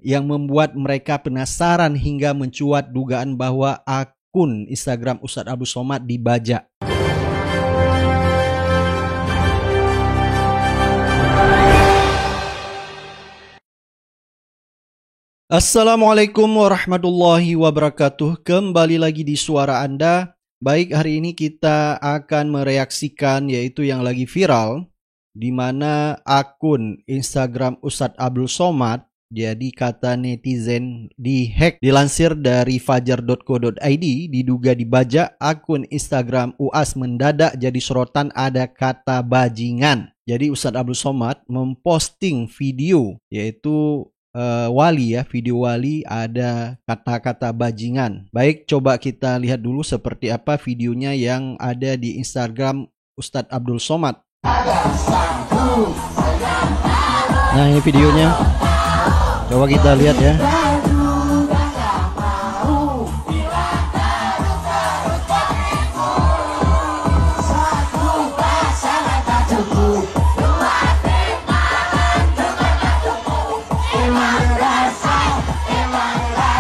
Yang membuat mereka penasaran hingga mencuat dugaan bahwa akun Instagram Ustadz Abdul Somad dibajak. Assalamualaikum warahmatullahi wabarakatuh. Kembali lagi di suara Anda. Baik, hari ini kita akan mereaksikan yaitu yang lagi viral, di mana akun Instagram Ustadz Abdul Somad, jadi kata netizen, dihack. Dilansir dari fajar.co.id, diduga dibajak. Akun Instagram UAS mendadak jadi sorotan ada kata bajingan. Jadi Ustadz Abdul Somad memposting video yaitu wali ya, video wali ada kata-kata bajingan. Baik, coba kita lihat dulu seperti apa videonya yang ada di Instagram Ustadz Abdul Somad. Nah, ini videonya. Coba kita lihat ya.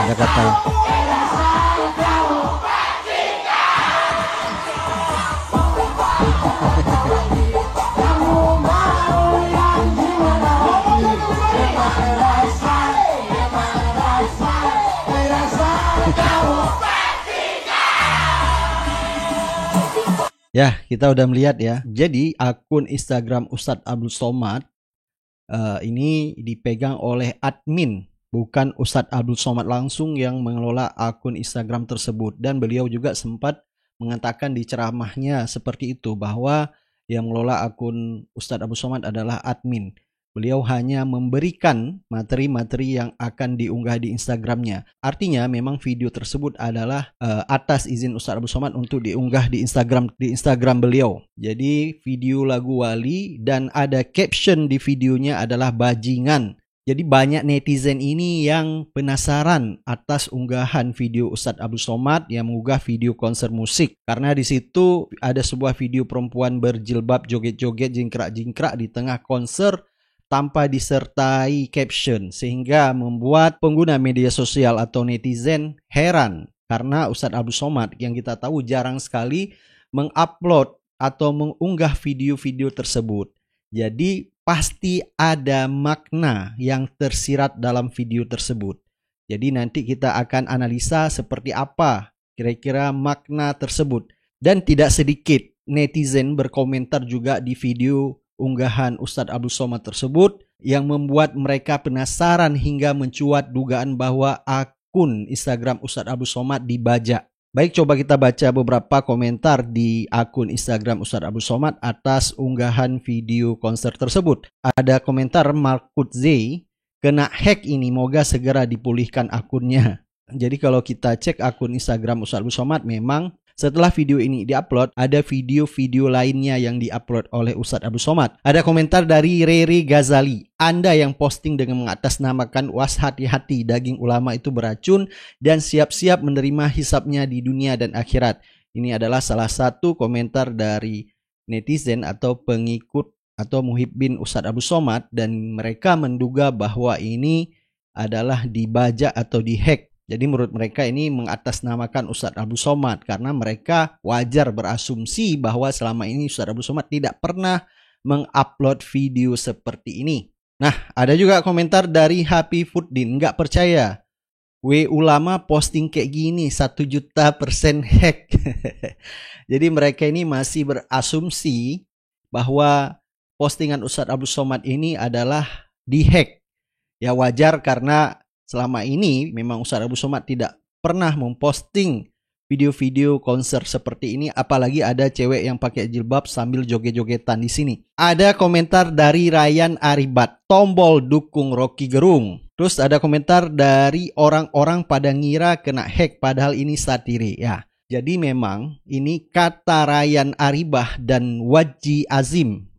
Ada kata ya, kita udah melihat ya. Jadi akun Instagram Ustadz Abdul Somad ini dipegang oleh admin, bukan Ustadz Abdul Somad langsung yang mengelola akun Instagram tersebut. Dan beliau juga sempat mengatakan di ceramahnya seperti itu, bahwa yang mengelola akun Ustadz Abdul Somad adalah admin. Beliau hanya memberikan materi-materi yang akan diunggah di Instagramnya. Artinya memang video tersebut adalah atas izin Ustadz Abdul Somad untuk diunggah di Instagram beliau. Jadi video lagu Wali dan ada caption di videonya adalah bajingan. Jadi banyak netizen ini yang penasaran atas unggahan video Ustadz Abdul Somad yang mengunggah video konser musik. Karena di situ ada sebuah video perempuan berjilbab joget-joget jingkrak-jingkrak di tengah konser tanpa disertai caption, sehingga membuat pengguna media sosial atau netizen heran. Karena Ustadz Abdul Somad yang kita tahu jarang sekali mengupload atau mengunggah video-video tersebut. Jadi pasti ada makna yang tersirat dalam video tersebut. Jadi nanti kita akan analisa seperti apa kira-kira makna tersebut. Dan tidak sedikit netizen berkomentar juga di video unggahan Ustadz Abdul Somad tersebut yang membuat mereka penasaran hingga mencuat dugaan bahwa akun Instagram Ustadz Abdul Somad dibajak. Baik, coba kita baca beberapa komentar di akun Instagram Ustadz Abdul Somad atas unggahan video konser tersebut. Ada komentar Markut Z, kena hack ini, moga segera dipulihkan akunnya. Jadi kalau kita cek akun Instagram Ustadz Abdul Somad, memang setelah video ini diupload, ada video-video lainnya yang diupload oleh Ustadz Abdul Somad. Ada komentar dari Rere Ghazali. Anda yang posting dengan mengatasnamakan UAS, hati-hati, daging ulama itu beracun dan siap-siap menerima hisapnya di dunia dan akhirat. Ini adalah salah satu komentar dari netizen atau pengikut atau muhibbin Ustadz Abdul Somad, dan mereka menduga bahwa ini adalah dibajak atau dihack. Jadi menurut mereka ini mengatasnamakan Ustadz Abdul Somad, karena mereka wajar berasumsi bahwa selama ini Ustadz Abdul Somad tidak pernah mengupload video seperti ini. Nah, ada juga komentar dari Happy Fuddin, nggak percaya ulama posting kayak gini 1.000.000% hack. Jadi mereka ini masih berasumsi bahwa postingan Ustadz Abdul Somad ini adalah dihack. Ya wajar, karena selama ini memang Ustadz Abdul Somad tidak pernah memposting video-video konser seperti ini, apalagi ada cewek yang pakai jilbab sambil joget-jogetan di sini. Ada komentar dari Ryan Aribat, tombol dukung Rocky Gerung. Terus ada komentar dari orang-orang pada ngira kena hack padahal ini satire ya. Jadi memang ini kata Ryan Aribah dan Wadji Azim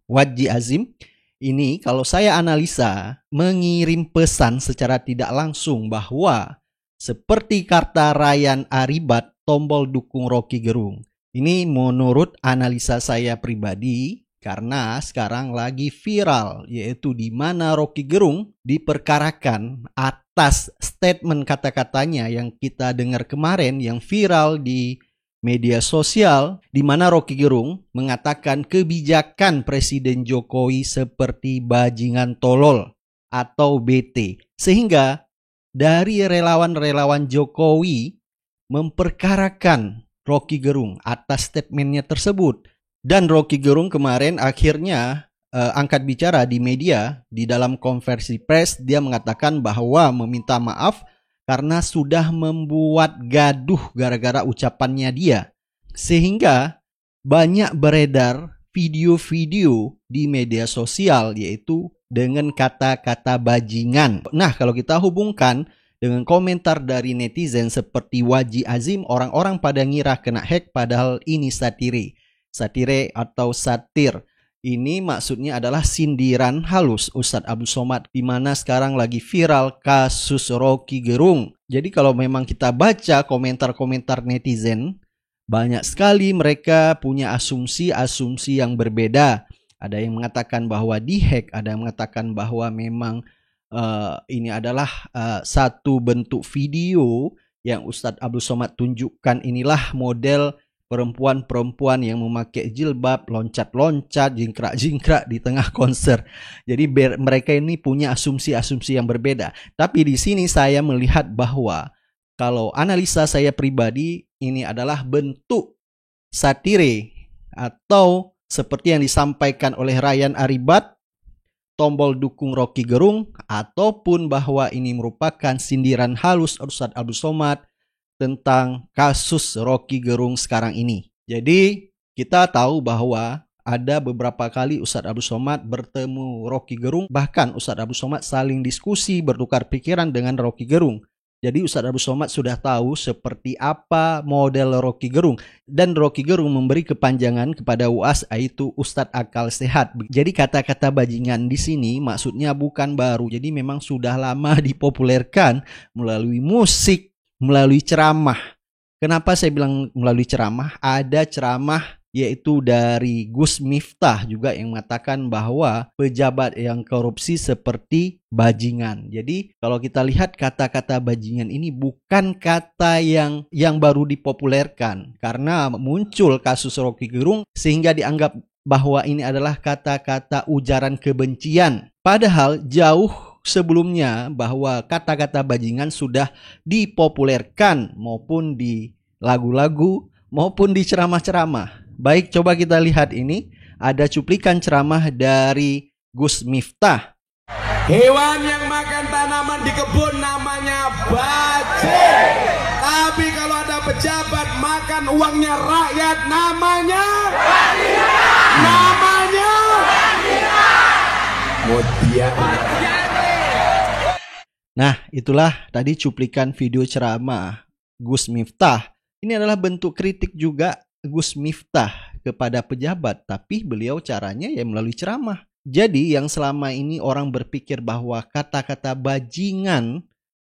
ini kalau saya analisa mengirim pesan secara tidak langsung bahwa seperti kata Ryan Aribat, tombol dukung Rocky Gerung. Ini menurut analisa saya pribadi, karena sekarang lagi viral, yaitu di mana Rocky Gerung diperkarakan atas statement kata-katanya yang kita dengar kemarin yang viral di media sosial, di mana Rocky Gerung mengatakan kebijakan Presiden Jokowi seperti bajingan tolol atau BT. Sehingga dari relawan-relawan Jokowi memperkarakan Rocky Gerung atas statementnya tersebut. Dan Rocky Gerung kemarin akhirnya angkat bicara di media, di dalam konversi pers dia mengatakan bahwa meminta maaf karena sudah membuat gaduh gara-gara ucapannya dia. Sehingga banyak beredar video-video di media sosial yaitu dengan kata-kata bajingan. Nah, kalau kita hubungkan dengan komentar dari netizen seperti Waji Azim, orang-orang pada ngira kena hack padahal ini satire. Satire atau satir. Ini maksudnya adalah sindiran halus Ustadz Abdul Somad, di mana sekarang lagi viral kasus Rocky Gerung. Jadi kalau memang kita baca komentar-komentar netizen, banyak sekali mereka punya asumsi-asumsi yang berbeda. Ada yang mengatakan bahwa dihack, ada yang mengatakan bahwa memang ini adalah satu bentuk video yang Ustadz Abdul Somad tunjukkan, inilah model perempuan-perempuan yang memakai jilbab, loncat-loncat, jingkrak-jingkrak di tengah konser. Jadi mereka ini punya asumsi-asumsi yang berbeda. Tapi di sini saya melihat bahwa kalau analisa saya pribadi, ini adalah bentuk satire atau seperti yang disampaikan oleh Ryan Aribat, tombol dukung Rocky Gerung, ataupun bahwa ini merupakan sindiran halus Ustadz Abdul Somad tentang kasus Rocky Gerung sekarang ini. Jadi kita tahu bahwa ada beberapa kali Ustadz Abdul Somad bertemu Rocky Gerung, bahkan Ustadz Abdul Somad saling diskusi, bertukar pikiran dengan Rocky Gerung. Jadi Ustadz Abdul Somad sudah tahu seperti apa model Rocky Gerung. Dan Rocky Gerung memberi kepanjangan kepada UAS, yaitu Ustadz Akal Sehat. Jadi kata-kata bajingan di sini maksudnya bukan baru. Jadi memang sudah lama dipopulerkan melalui musik, melalui ceramah. Kenapa saya bilang melalui ceramah? Ada ceramah yaitu dari Gus Miftah juga yang mengatakan bahwa pejabat yang korupsi seperti bajingan. Jadi kalau kita lihat kata-kata bajingan ini bukan kata yang baru dipopulerkan, karena muncul kasus Rocky Gerung sehingga dianggap bahwa ini adalah kata-kata ujaran kebencian. Padahal jauh sebelumnya bahwa kata-kata bajingan sudah dipopulerkan maupun di lagu-lagu maupun di ceramah-ceramah. Baik, coba kita lihat ini. Ada cuplikan ceramah dari Gus Miftah. Hewan yang makan tanaman di kebun namanya bajing. Tapi kalau ada pejabat makan uangnya rakyat namanya bajingan. Namanya bajingan. Nah, itulah tadi cuplikan video ceramah Gus Miftah. Ini adalah bentuk kritik juga Gus Miftah kepada pejabat, tapi beliau caranya ya melalui ceramah. Jadi yang selama ini orang berpikir bahwa kata-kata bajingan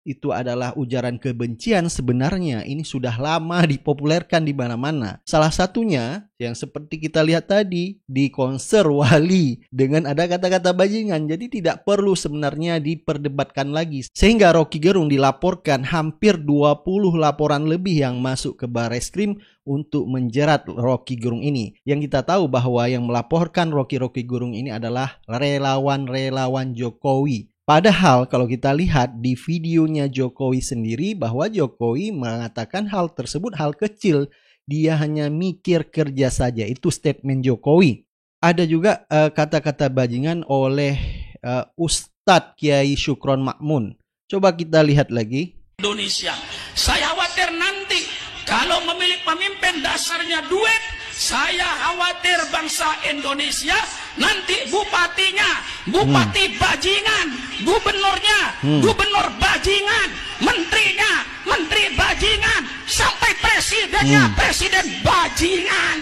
itu adalah ujaran kebencian, sebenarnya ini sudah lama dipopulerkan di mana-mana. Salah satunya yang seperti kita lihat tadi di konser Wali dengan ada kata-kata bajingan. Jadi tidak perlu sebenarnya diperdebatkan lagi. Sehingga Rocky Gerung dilaporkan hampir 20 laporan lebih yang masuk ke Barreskrim untuk menjerat Rocky Gerung ini. Yang kita tahu bahwa yang melaporkan Rocky Gerung ini adalah relawan-relawan Jokowi. Padahal kalau kita lihat di videonya Jokowi sendiri bahwa Jokowi mengatakan hal tersebut hal kecil. Dia hanya mikir kerja saja. Itu statement Jokowi. Ada juga kata-kata bajingan oleh Ustadz Kiai Syukron Makmun. Coba kita lihat lagi. Indonesia. Saya khawatir nanti kalau memilih pemimpin dasarnya duit, saya khawatir bangsa Indonesia nanti bupatinya, bupati bajingan, gubernurnya, gubernur bajingan, menterinya, menteri bajingan, sampai presidennya, presiden bajingan.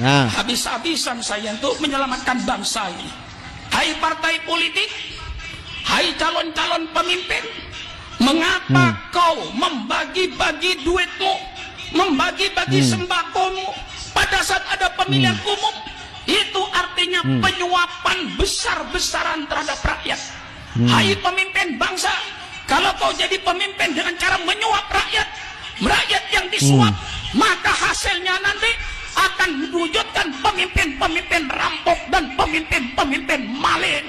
Nah, habis-habisan saya untuk menyelamatkan bangsa ini. Hai partai politik, hai calon-calon pemimpin, mengapa kau membagi-bagi duitmu membagi-bagi sembakomu pada saat ada pemilihan umum, itu artinya penyuapan besar-besaran terhadap rakyat. Hai pemimpin bangsa, kalau kau jadi pemimpin dengan cara menyuap rakyat, rakyat yang disuap, maka hasilnya nanti akan mewujudkan pemimpin-pemimpin rampok dan pemimpin-pemimpin maling.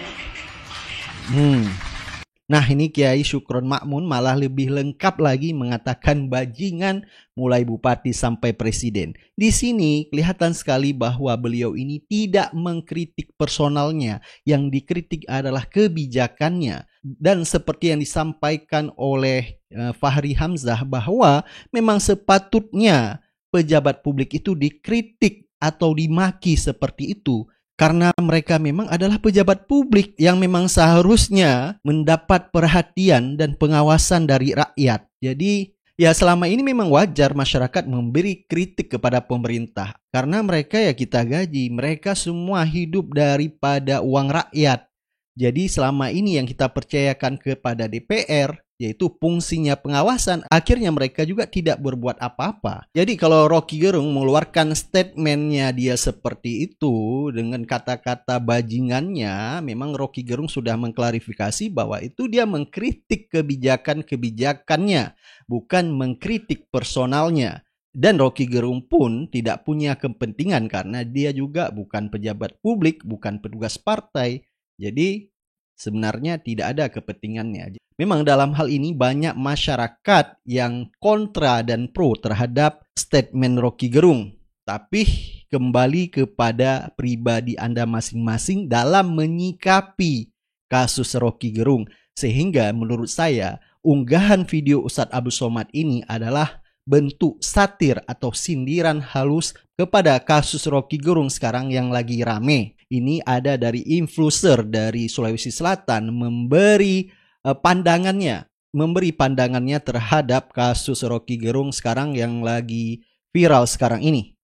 Nah, ini Kiai Syukron Makmun malah lebih lengkap lagi mengatakan bajingan mulai bupati sampai presiden. Di sini kelihatan sekali bahwa beliau ini tidak mengkritik personalnya, yang dikritik adalah kebijakannya. Dan seperti yang disampaikan oleh Fahri Hamzah bahwa memang sepatutnya pejabat publik itu dikritik atau dimaki seperti itu. Karena mereka memang adalah pejabat publik yang memang seharusnya mendapat perhatian dan pengawasan dari rakyat. Jadi ya selama ini memang wajar masyarakat memberi kritik kepada pemerintah. Karena mereka ya kita gaji, mereka semua hidup daripada uang rakyat. Jadi selama ini yang kita percayakan kepada DPR, yaitu fungsinya pengawasan, akhirnya mereka juga tidak berbuat apa-apa. Jadi kalau Rocky Gerung mengeluarkan statementnya dia seperti itu dengan kata-kata bajingannya, memang Rocky Gerung sudah mengklarifikasi bahwa itu dia mengkritik kebijakan-kebijakannya, bukan mengkritik personalnya. Dan Rocky Gerung pun tidak punya kepentingan karena dia juga bukan pejabat publik, bukan petugas partai. Jadi sebenarnya tidak ada kepentingannya. Memang dalam hal ini banyak masyarakat yang kontra dan pro terhadap statement Rocky Gerung. Tapi kembali kepada pribadi Anda masing-masing dalam menyikapi kasus Rocky Gerung. Sehingga menurut saya unggahan video Ustadz Abdul Somad ini adalah bentuk satir atau sindiran halus kepada kasus Rocky Gerung sekarang yang lagi rame. Ini ada dari influencer dari Sulawesi Selatan memberi pandangannya terhadap kasus Rocky Gerung sekarang yang lagi viral sekarang ini.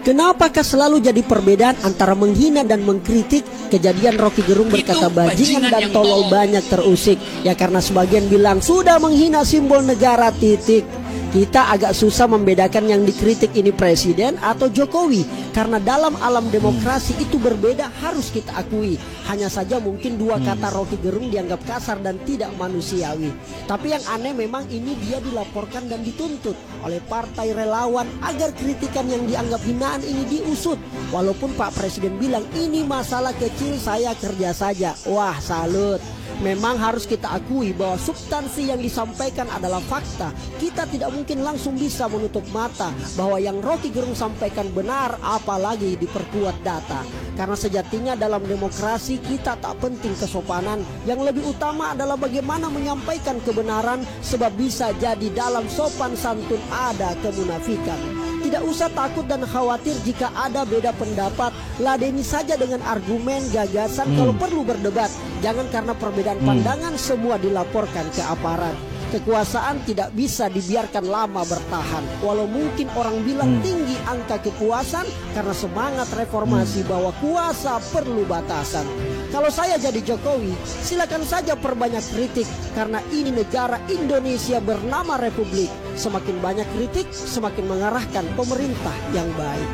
Kenapakah selalu jadi perbedaan antara menghina dan mengkritik? Kejadian Rocky Gerung berkata bajingan dan tolol banyak terusik. Ya karena sebagian bilang sudah menghina simbol negara titik. Kita agak susah membedakan yang dikritik ini presiden atau Jokowi. Karena dalam alam demokrasi itu berbeda, harus kita akui. Hanya saja mungkin dua kata Rocky Gerung dianggap kasar dan tidak manusiawi. Tapi yang aneh memang ini dia dilaporkan dan dituntut oleh partai relawan agar kritikan yang dianggap hinaan ini diusut. Walaupun Pak Presiden bilang ini masalah kecil, saya kerja saja. Wah, salut. Memang harus kita akui bahwa substansi yang disampaikan adalah fakta. Kita tidak mungkin langsung bisa menutup mata bahwa yang Rocky Gerung sampaikan benar, apalagi diperkuat data. Karena sejatinya dalam demokrasi kita tak penting kesopanan. Yang lebih utama adalah bagaimana menyampaikan kebenaran, sebab bisa jadi dalam sopan santun ada kemunafikan. Tidak usah takut dan khawatir jika ada beda pendapat. Ladeni saja dengan argumen, gagasan, kalau perlu berdebat. Jangan karena perbedaan pandangan semua dilaporkan ke aparat. Kekuasaan tidak bisa dibiarkan lama bertahan. Walau mungkin orang bilang tinggi angka kepuasan karena semangat reformasi bahwa kuasa perlu batasan. Kalau saya jadi Jokowi, silakan saja perbanyak kritik karena ini negara Indonesia bernama Republik. Semakin banyak kritik, semakin mengarahkan pemerintah yang baik.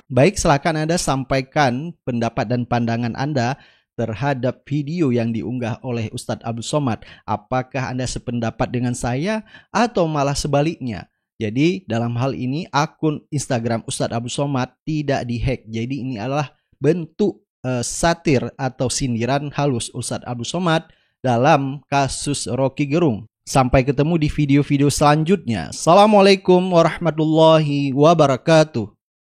Baik, silakan Anda sampaikan pendapat dan pandangan Anda terhadap video yang diunggah oleh Ustadz Abdul Somad. Apakah Anda sependapat dengan saya atau malah sebaliknya? Jadi dalam hal ini akun Instagram Ustadz Abdul Somad tidak dihack. Jadi ini adalah bentuk satir atau sindiran halus Ustadz Abdul Somad dalam kasus Rocky Gerung. Sampai ketemu di video-video selanjutnya. Assalamualaikum warahmatullahi wabarakatuh.